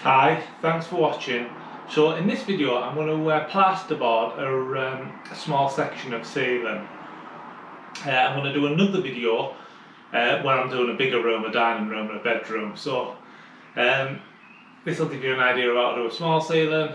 Hi, thanks for watching. So in this video I'm going to plasterboard a small section of ceiling. I'm going to do another video where I'm doing a bigger room, a dining room and a bedroom. So this will give you an idea of how to do a small ceiling.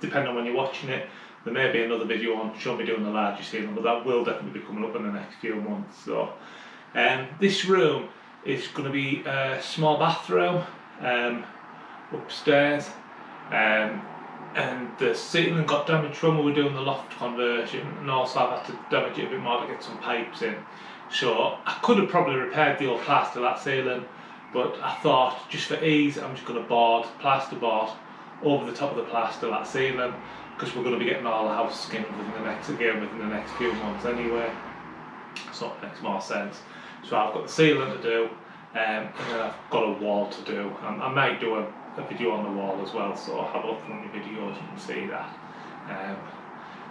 Depending on when you're watching it, there may be another video on showing me doing the larger ceiling, but that will definitely be coming up in the next few months. So this room is going to be a small bathroom upstairs, and the ceiling got damaged when we were doing the loft conversion, and also I've had to damage it a bit more to get some pipes in. So I could have probably repaired the old plaster that ceiling, but I thought just for ease I'm just going to plasterboard over the top of the plaster that ceiling, because we're going to be getting all the house skinned within the next few months anyway, so it makes more sense. So I've got the ceiling to do, and then I've got a wall to do. I might do a video on the wall as well, so have a look on the videos, you can see that.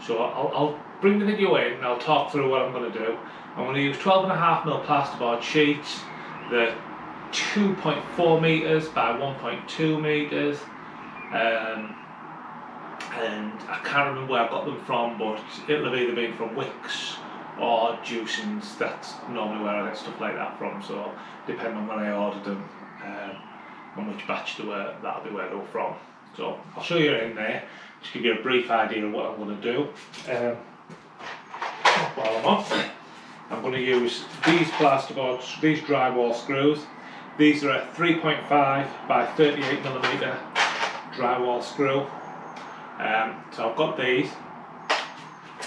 So I'll bring the video in and I'll talk through what I'm going to do. I'm going to use 12.5mm plasterboard sheets. They're 2.4 metres by 1.2 metres, and I can't remember where I got them from, but it'll have either been from Wicks or Juicings. That's normally where I get stuff like that from, so depending on when I ordered them and which batch they were, that'll be where they were from. So I'll show you in there, just give you a brief idea of what I'm going to do. While I'm on, I'm going to use these plasterboards, these drywall screws. These are a 3.5 by 38mm drywall screw. So I've got these.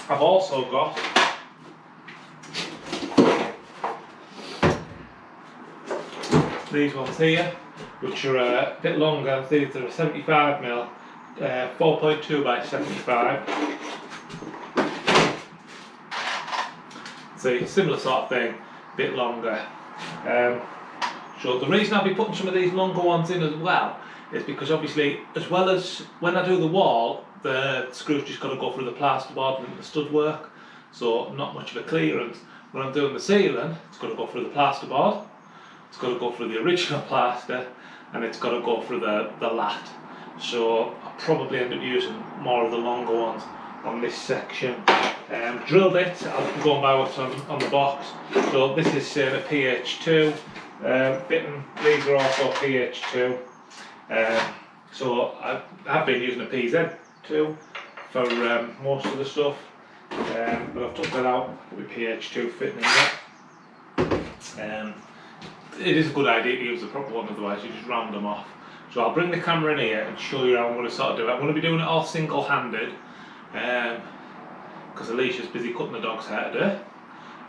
I've also got these ones here, which are a bit longer. These are a 75mm, 4.2 by 75. So similar sort of thing, a bit longer. So the reason I'll be putting some of these longer ones in as well is because obviously, as well as when I do the wall, the screws just got to go through the plasterboard and the stud work, so not much of a clearance. When I'm doing the ceiling, it's got to go through the plasterboard, it's got to go through the original plaster, and it's got to go through the lath. So I'll probably end up using more of the longer ones on this section. Drilled it, I'll go and buy what's on the box. So this is a PH2 fitting. These are also PH2. So I've been using a PZ2 for most of the stuff, but I've took that out with PH2 fitting in there. It is a good idea to use the proper one, otherwise you just round them off. So I'll bring the camera in here and show you how I'm going to sort of do it. I'm going to be doing it all single-handed, because Alicia's busy cutting the dog's hair today,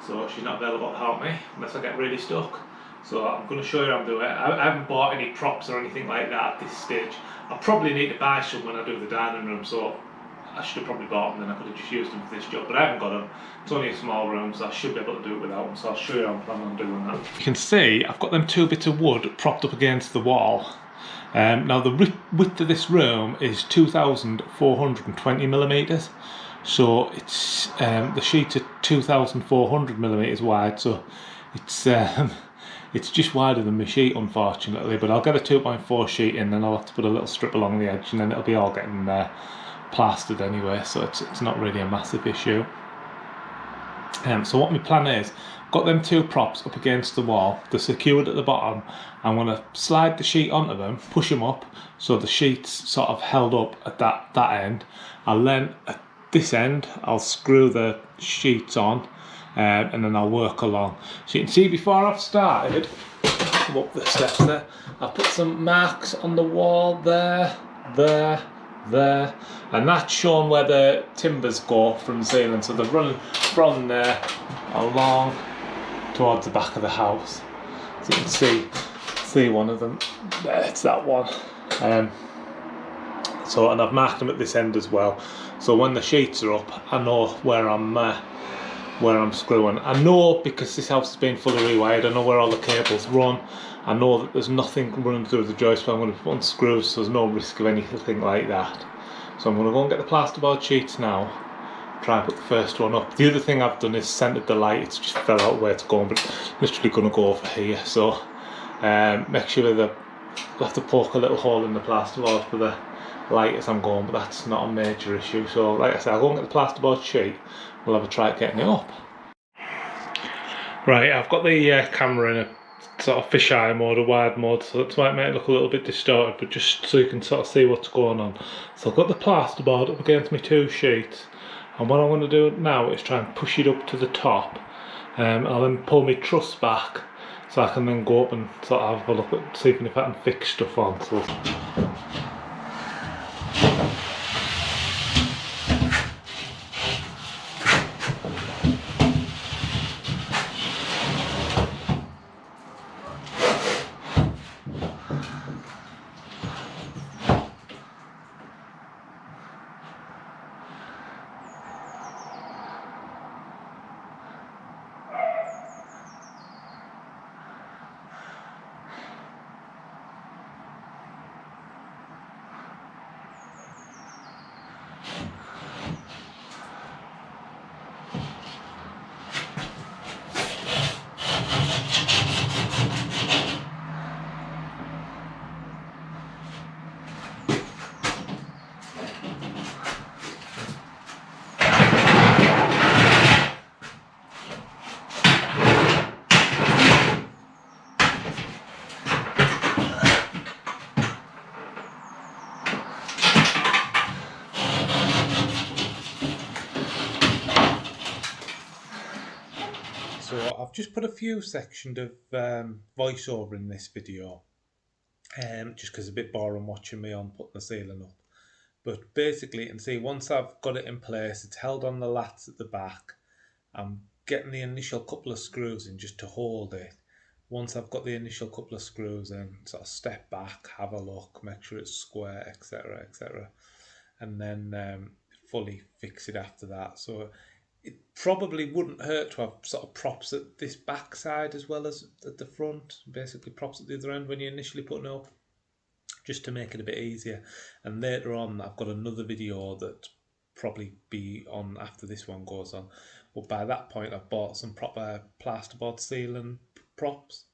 so she's not available to help me unless I get really stuck. So I'm going to show you how I'm doing it. I haven't bought any props or anything like that at this stage. I probably need to buy some when I do the dining room, so I should have probably bought them, then I could have just used them for this job, but I haven't got them. It's only a small room, so I should be able to do it without them, so I'll show you how I'm planning on doing that. You can see I've got them 2 bits of wood propped up against the wall. Now the width of this room is 2,420mm, so it's the sheets are 2,400mm wide, so it's just wider than my sheet, unfortunately, but I'll get a 2.4 sheet in, then I'll have to put a little strip along the edge, and then it'll be all getting plastered anyway, so it's not really a massive issue. So what my plan is, I've got them 2 props up against the wall, they're secured at the bottom. I'm going to slide the sheet onto them, push them up, so the sheet's sort of held up at that end. I'll then, at this end, I'll screw the sheets on, and then I'll work along. So you can see before I've started, come up the steps there, I've put some marks on the wall there, and that's shown where the timbers go from the ceiling, so they're running from there along towards the back of the house. So you can see one of them there, it's that one. So, and I've marked them at this end as well, so when the sheets are up I know where I'm screwing. I know, because this house has been fully rewired, I know where all the cables run. I know that there's nothing running through the joist, but I'm going to put on screws, so there's no risk of anything like that. So I'm going to go and get the plasterboard sheets now, try and put the first one up. The other thing I've done is centered the light. It's just fell out where it's going, but it's literally going to go over here. So make sure the I'll have to poke a little hole in the plasterboard for the light as I'm going, but that's not a major issue. So like I said, I'll go and get the plasterboard sheet, we'll have a try at getting it up. Right, I've got the camera in a sort of fisheye mode, a wide mode, so that's why it might look a little bit distorted, but just so you can sort of see what's going on. So I've got the plasterboard up against my 2 sheets, and what I'm going to do now is try and push it up to the top. I'll then pull my truss back so I can then go up and sort of have a look at, see if I can fix stuff on. So I've just put a few sections of voiceover in this video, just because it's a bit boring watching me on putting the ceiling up. But basically, you can see once I've got it in place, it's held on the laths at the back. I'm getting the initial couple of screws in just to hold it. Once I've got the initial couple of screws in, sort of step back, have a look, make sure it's square, etc, etc, and then fully fix it after that. So it probably wouldn't hurt to have sort of props at this back side as well as at the front, basically props at the other end when you're initially putting it up, just to make it a bit easier. And later on I've got another video that probably be on after this one goes on, but by that point I've bought some proper plasterboard ceiling props,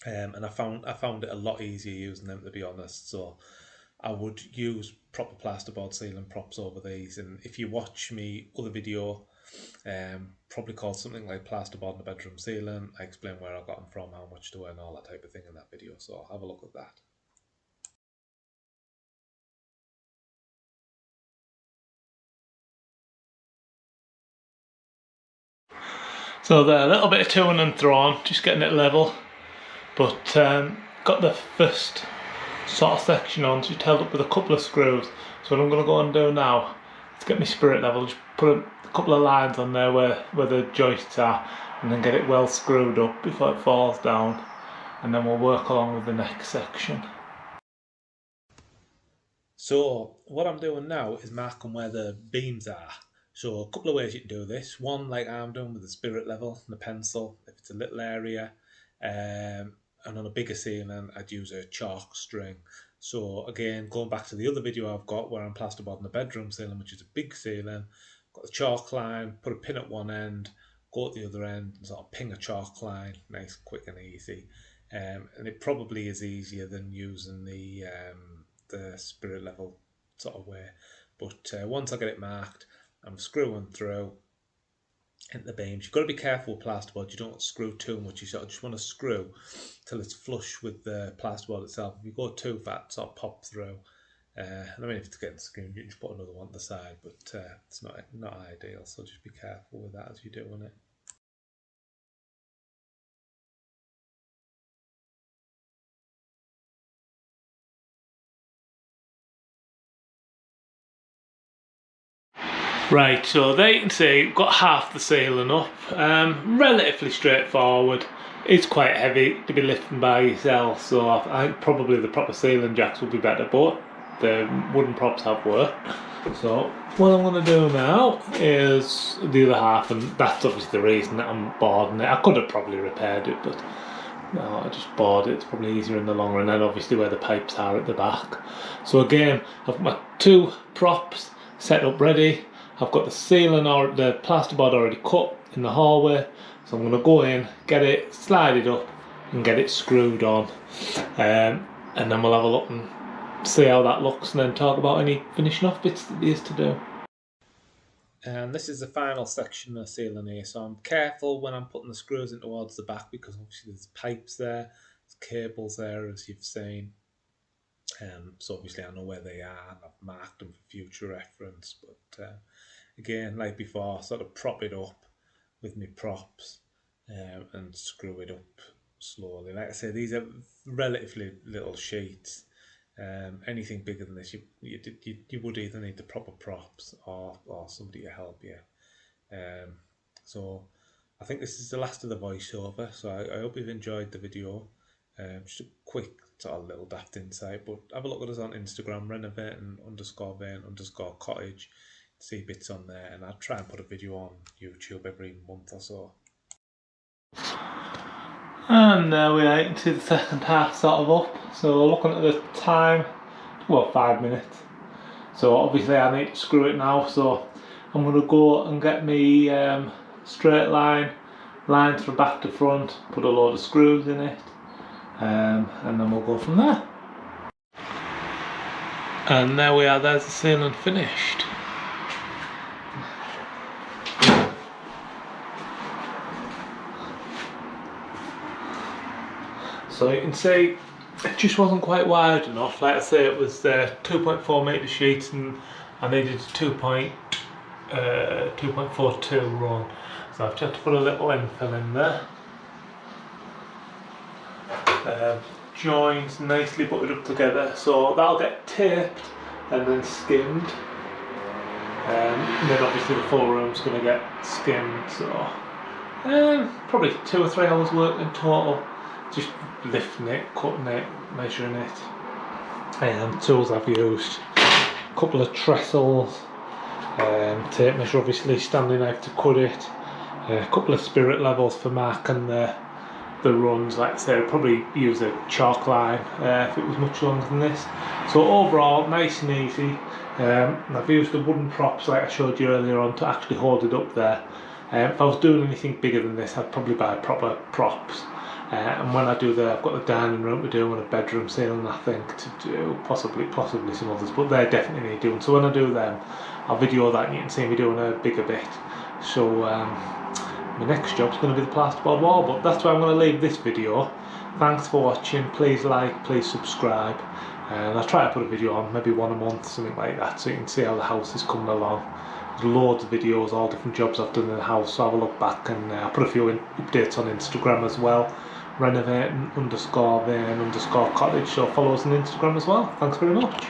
and I found it a lot easier using them, to be honest. So I would use proper plasterboard ceiling props over these. And if you watch me other video, probably called something like plasterboard in the bedroom ceiling, I explain where I got them from, how much to earn, all that type of thing in that video, so have a look at that. So they're a little bit of to and thrown, just getting it level, but got the first sort of section on, just held up with a couple of screws. So what I'm going to go and do now is get my spirit level, just put a couple of lines on there where the joists are, and then get it well screwed up before it falls down, and then we'll work along with the next section. So what I'm doing now is marking where the beams are. So a couple of ways you can do this. One, like I'm doing with the spirit level and the pencil, if it's a little area. And on a bigger ceiling, I'd use a chalk string. So again, going back to the other video I've got where I'm plasterboarding the bedroom ceiling, which is a big ceiling, got the chalk line, put a pin at one end, go at the other end and sort of ping a chalk line, nice, quick and easy. And it probably is easier than using the spirit level sort of way. But once I get it marked, I'm screwing through into the beams. You've got to be careful with plasterboard, you don't screw too much, you sort of just want to screw till it's flush with the plasterboard itself. If you go too fat, it sort of pop through. I mean, if it's getting screwed, you can just put another one to the side, but it's not ideal, so just be careful with that as you're doing it. Right, so there you can see, we've got half the ceiling up, relatively straightforward. It's quite heavy to be lifting by yourself, so I think probably the proper ceiling jacks would be better, but the wooden props have worked. So what I'm going to do now is the other half, and that's obviously the reason that I'm boarding it. I could have probably repaired it, but no, I just bored it. It's probably easier in the long run, and obviously where the pipes are at the back. So again, I've got my 2 props set up ready. I've got the ceiling or the plasterboard already cut in the hallway, so I'm going to go in, get it, slide it up, and get it screwed on, and then we'll have a look and see how that looks, and then talk about any finishing off bits that there is to do. And this is the final section of the ceiling here, so I'm careful when I'm putting the screws in towards the back, because obviously there's pipes there, there's cables there as you've seen. So obviously I know where they are and I've marked them for future reference, but again, like before, sort of prop it up with my props and screw it up slowly. Like I say, these are relatively little sheets. Anything bigger than this, you would either need the proper props or somebody to help you. So I think this is the last of the voiceover, so I hope you've enjoyed the video. Just a quick sort of little daft insight, but have a look at us on Instagram, Renovation_Vane_cottage, see bits on there, and I'll try and put a video on YouTube every month or so. And now we are into the second half sort of up, so looking at the time, well, 5 minutes. So obviously I need to screw it now, so I'm going to go and get me straight line, lines from back to front, put a load of screws in it, and then we'll go from there. And there we are, there's the ceiling finished. So you can see it just wasn't quite wide enough. Like I say, it was 2.4 metre sheets and I needed 2.42 run. So I've just put a little end fill in there. Joins nicely butted up together, so that'll get taped and then skimmed. And then obviously the full room's going to get skimmed, so probably 2 or 3 hours work in total. Just lifting it, cutting it, measuring it. Tools I've used, a couple of trestles, tape measure obviously, standing knife to cut it, a couple of spirit levels for marking the runs. Like I said, I'd probably use a chalk line if it was much longer than this. So overall, nice and easy. I've used the wooden props like I showed you earlier on to actually hold it up there. If I was doing anything bigger than this, I'd probably buy proper props. And when I do I've got the dining room to do and a bedroom ceiling, I think, to do, possibly some others, but they definitely need doing. So when I do them, I'll video that and you can see me doing a bigger bit. So my next job's going to be the plasterboard wall, but that's where I'm going to leave this video. Thanks for watching, please like, please subscribe, and I'll try to put a video on, maybe one a month, something like that, so you can see how the house is coming along. There's loads of videos, all different jobs I've done in the house, so have a look back, and I'll put a few updates on Instagram as well. Renovation_Vane_cottage, so follow us on Instagram as well. Thanks very much.